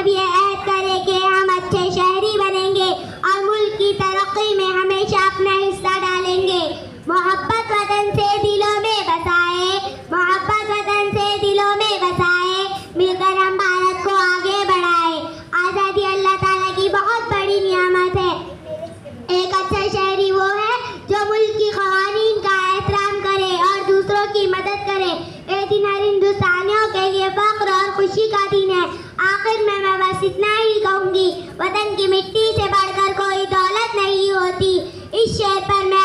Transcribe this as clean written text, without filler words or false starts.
سب یہ عہد کریں کہ ہم اچھے شہری بنیں گے اور ملک کی ترقی میں ہمیشہ اپنا حصہ ڈالیں گے. محبت وطن سے دلوں میں بسائے, محبت وطن سے دلوں میں بسائے, مل کر ہم بھارت کو آگے بڑھائے. آزادی اللہ تعالیٰ کی بہت بڑی نعمت ہے. ایک اچھا شہری وہ ہے جو ملک کی قوانین کا احترام کرے اور دوسروں کی مدد کرے. یہ دن ہر ہندوستانیوں کے لیے فخر اور خوشی کا دن ہے. آخر میں بس اتنا ہی کہوں گی, وطن کی مٹی سے بڑھ کر کوئی دولت نہیں ہوتی. اس شعر پر میں